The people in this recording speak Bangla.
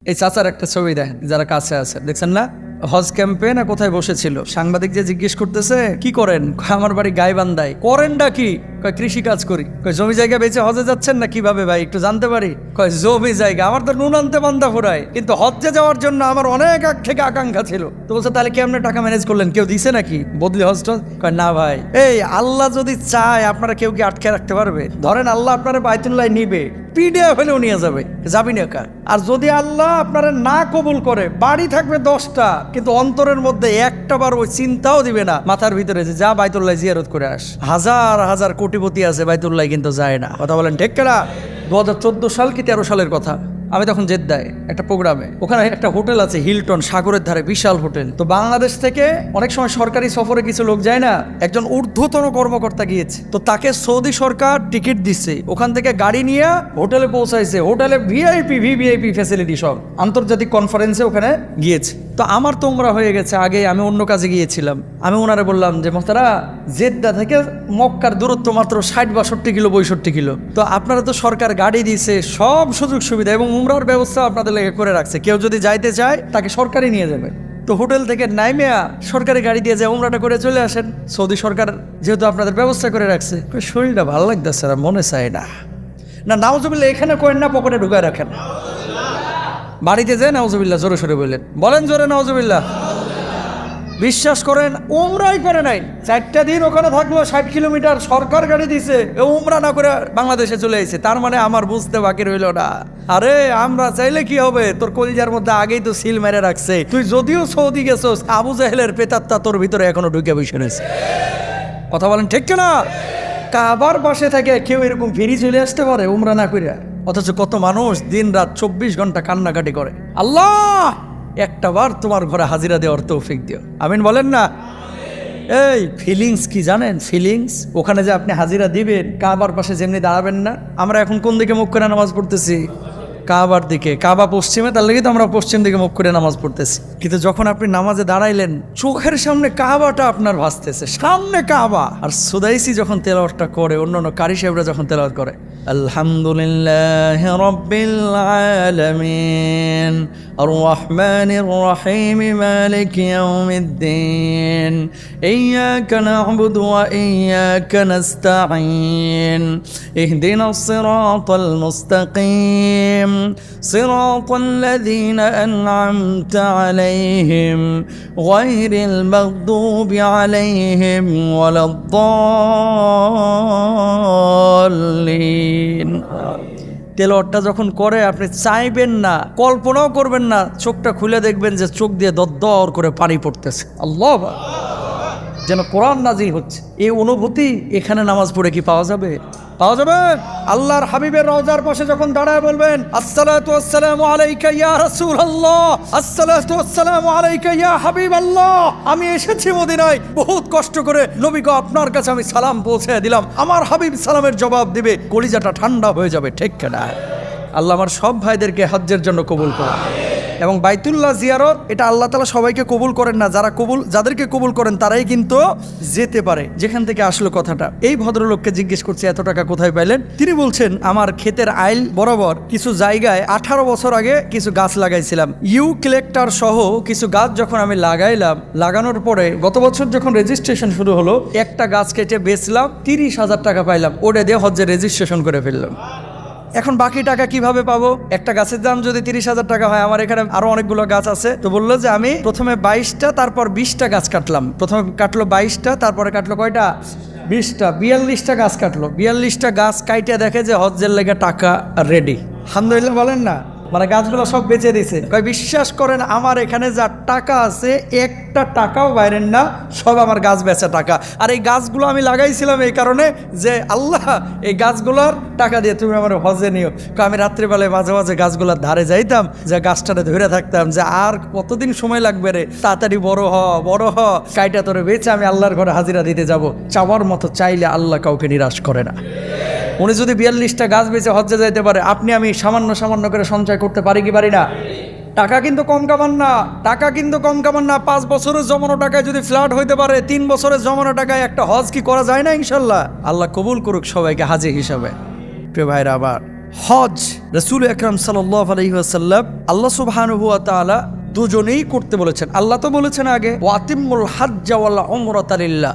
এই চাচার একটা ছবি দেখেন, যারা কাছে আছে দেখছেন না, হজ ক্যাম্পে না কোথায় বসেছিল, সাংবাদিক যে জিজ্ঞেস করতেছে কি করেন, আমার বাড়ি গাইবান্ধায়। করেনটা কি? কয় কৃষি কাজ করি। কয় জমি জায়গা বেচে হজে যাচ্ছেন না কিভাবে ভাই, একটু জানতে পারি? কয় জমি জায়গা, আমার তো নুন আনতে বান্ধা ফুরায়, কিন্তু হজ্জে যাওয়ার জন্য আমার অনেক আগ থেকে আকাঙ্ক্ষা ছিল। তো বলছে তাহলে কি আপনি টাকা ম্যানেজ করলেন, কেউ দিছে নাকি বদলি হজটা? কয় না ভাই, এই আল্লাহ যদি চায় আপনারা কেউ কি আটকে রাখতে পারবে? ধরেন আল্লাহ আপনারা বাইতুল্লাহ নিবে, পিডিএফ হলেও নিয়ে যাবে, যাবি না কার। আর যদি আল্লাহ আপনারা না কবুল করে, বাড়ি থাকবে 10টা, কিন্তু অন্তরের মধ্যে একটা বার ওই চিন্তাও দিবে না মাথার ভিতরে যে যা বাইতুল্লাহ জিয়ারত করে আস। হাজার হাজার কোটিপতি আছে বাইতুল্লাহ, কিন্তু যায় না। কথা বলেন ঠিক কিনা? 2014 সাল কি 13 সালের কথা, আমি তখন জেদ্দায় একটা প্রোগ্রামে, ওখানে একটা হোটেল আছে হিলটন, সাগরের ধারে বিশাল হোটেল। তো বাংলাদেশ থেকে অনেক সময় সরকারি সফরে কিছু লোক যায় না, একজন ঊর্ধ্বতন কর্মকর্তা গিয়েছে, তো তাকে সৌদি সরকার টিকিট দিচ্ছে, ওখান থেকে গাড়ি নিয়ে হোটেলে পৌঁছাইছে, হোটেলে ভিভিআইপি ফ্যাসিলিটি সব, আন্তর্জাতিক কনফারেন্সে ওখানে গিয়েছে। তো আমার তো উমরা হয়ে গেছে আগে, আমি অন্য কাজে গিয়েছিলাম। আমি ওনারে বললাম যে মোহতারা, জেদ্দা থেকে মক্কার দূরত্ব মাত্র 60-62 কিলো 62 কিলো, তো আপনারা তো সরকার গাড়ি দিয়েছে, সব সুযোগ সুবিধা এবং উমরার ব্যবস্থা আপনাদের লেগে করে রাখছে, কেউ যদি যাইতে চায় তাকে সরকারই নিয়ে যাবে। তো হোটেল থেকে নাইমিয়া সরকারি গাড়ি দিয়ে যায়, উমরাটা করে চলে আসেন, সৌদি সরকার যেহেতু আপনাদের ব্যবস্থা করে রাখছে। শরীরটা ভালো লাগতেছে না, মনে চায় না। না নাউজুবিল্লাহ এখানে করেন না, পকেটে ঢুকায় রাখেন। বাড়িতে যায় নাউজুবিল্লাহ জোরে সরে বলেন জোরে নাউজুবিল্লাহ। বিশ্বাস করেন উমরাই করে নাই, 4টা দিন ওখানে থাকলো, 60 কিলোমিটার সরকার গাড়ি দিছে, উমরা না করে বাংলাদেশে চলে এসেছে। তার মানে আমার বুঝতে বাকি রইল না, আরে আমরা চাইলে কি হবে, তোর কলিজার মধ্যে আগেই তো সিল মেরে রাখছে। তুই যদিও সৌদি গেছোস, আবু জাহেলের প্রেতাত্মা তোর ভিতরে এখনো ঢুকে বসে রয়েছে। কথা বলেন ঠিক কিনা? কাবার পাশে থাকে কেউ এরকম ফিরি চলে আসতে পারে উমরা না কইরা? অথচ কত মানুষ দিন রাত 24 ঘন্টা কান্নাকাটি করে, আল্লাহ একটা বার তোমার ঘরে হাজিরা দেওয়ার তৌফিক দিও। আমিন বলেন না? এই ফিলিংস কি জানেন? ফিলিংস ওখানে যে আপনি হাজিরা দিবেন, কাবার পাশে যেমনি দাঁড়াবেন না। আমরা এখন কোন দিকে মুখ করে নামাজ পড়তেছি? কাবার দিকে। কাবা পশ্চিমে, তার লেগে তো আমরা পশ্চিম দিকে মুখ করে নামাজ পড়তেছি। কিন্তু যখন আপনি নামাজে দাঁড়াইলেন, চোখের সামনে কাবাটা আপনার ভাসতেছে, সামনে কাবা। আর সুদাইসি যখন তেলাওয়াতটা করে, অন্যান্য কারি সাহেবরা যখন তেলাওয়াত করে, আলহামদুলিল্লাহ রাব্বিল আলামিন আর রহমানির রহিম মালিক ইয়াউমিদ্দিন ইয়্যাকা না'বুদু ওয়া ইয়্যাকা নাস্তাঈন ইহদিনাস সিরাতাল মুস্তাকিম সিরাতাল লাযীনা আন'আমতা আলাইহিম গায়রিল মাগদুবি আলাইহিম ওয়ালাদ-দাল্লিন। তেলাওয়াতটা যখন করে আপনি চাইবেন না, কল্পনাও করবেন না, চোখটা খুলে দেখবেন যে চোখ দিয়ে দরদর করে পানি পড়তেছে, আল্লাহ যেন কোরআন নাজিল হচ্ছে। এই অনুভূতি এখানে নামাজ পড়ে কি পাওয়া যাবে? পাওয়া যাবে? আল্লাহর হাবিবের রওজার পাশে যখন দাঁড়ায় বলবেন আসসালাতু ওয়াসসালামু আলাইকা ইয়া রাসূলুল্লাহ, আসসালাতু ওয়াসসালামু আলাইকা ইয়া হাবিবাল্লাহ, আমি এসেছি মদিনায় বহুত কষ্ট করে, নবী গো আপনার কাছে আমি সালাম পৌঁছে দিলাম, আমার হাবিব সালামের জবাব দিবে, কলিজাটা ঠান্ডা হয়ে যাবে। ঠিক কিনা? আল্লাহ আমার সব ভাইদেরকে হজ্জের জন্য কবুল করুন। এবং বাইতুল্লাহ জিয়ারত এটা আল্লাহ তাআলা সবাইকে কবুল করেন না, যাদেরকে কবুল করেন তারাই কিন্তু যেতে পারে। যেখান থেকে আসলো কথাটা, এই ভদ্রলোককে জিজ্ঞেস করছে এত টাকা কোথায় পাইলেন? তিনি বলছেন আমার ক্ষেতের আইল বরাবর কিছু জায়গায় 18 বছর আগে কিছু গাছ লাগাইছিলাম, কালেক্টর সহ কিছু গাছ যখন আমি লাগাইলাম, লাগানোর পরে গত বছর যখন রেজিস্ট্রেশন শুরু হলো, একটা গাছ কেটে বেচলাম, 30,000 টাকা পাইলাম, ওটা দিয়ে হজ্জের রেজিস্ট্রেশন করে ফেললাম। এখন বাকি টাকা কিভাবে পাবো? একটা গাছের দাম যদি 30,000 টাকা হয়, আমার এখানে আরো অনেকগুলো গাছ আছে, তো বললো যে আমি প্রথমে 22টা তারপর 20টা গাছ কাটলাম। প্রথমে কাটলো 22টা, তারপরে কাটলো কয়টা? 20টা, 42টা গাছ কাটলো। 42টা গাছ কাইটে দেখে যে হজ্জের লেগে টাকা রেডি। আলহামদুলিল্লাহ বলেন না? মানে গাছগুলো সব বেচে দিছে। কয় বিশ্বাস করেন আমার এখানে যা টাকা আছে একটা টাকাও বাইরের না, সব আমার গাছ বেচা টাকা। আর এই গাছগুলো আমি লাগাইছিলাম এই কারণে যে আল্লাহ এই গাছগুলোর টাকা দিয়ে তুমি আমার হজে নিও। আমি রাত্রিবেলায় মাঝে মাঝে গাছগুলোর ধারে যাইতাম, যে গাছটাতে ধরে থাকতাম যে আর কতদিন সময় লাগবে রে, তাড়াতাড়ি বড় হ, কাইটা তোরে বেচে আমি আল্লাহর ঘরে হাজিরা দিতে যাব। চাওয়ার মতো চাইলে আল্লাহ কাউকে নিরাশ করে না। উনি যদি 42টা গাছ বেচে হজ্জে যাইতে পারে, আপনি আমি সামান্য করে সঞ্চয় করতে পারি কি পারি না? টাকা কিন্তু কম কামান না, 5 বছরের জমানো টাকায় যদি ফ্ল্যাট হইতে পারে, 3 বছরের জমানো টাকায় একটা হজ কি করা যায় না? ইনশাল্লাহ আল্লাহ কবুল করুক সবাইকে হাজি হিসাবে। প্রিয় ভাইরা, আবার হজ রাসূল আকরাম সাল্লাল্লাহু আলাইহি ওয়াসাল্লাম আল্লাহ সুবহানাহু ওয়া তাআলা দুজনেই করতে বলেছেন। আল্লাহ তো বলেছেন আগে ওয়াতিমুল হাজ্জা ওয়াল উমরাতা লিল্লাহ,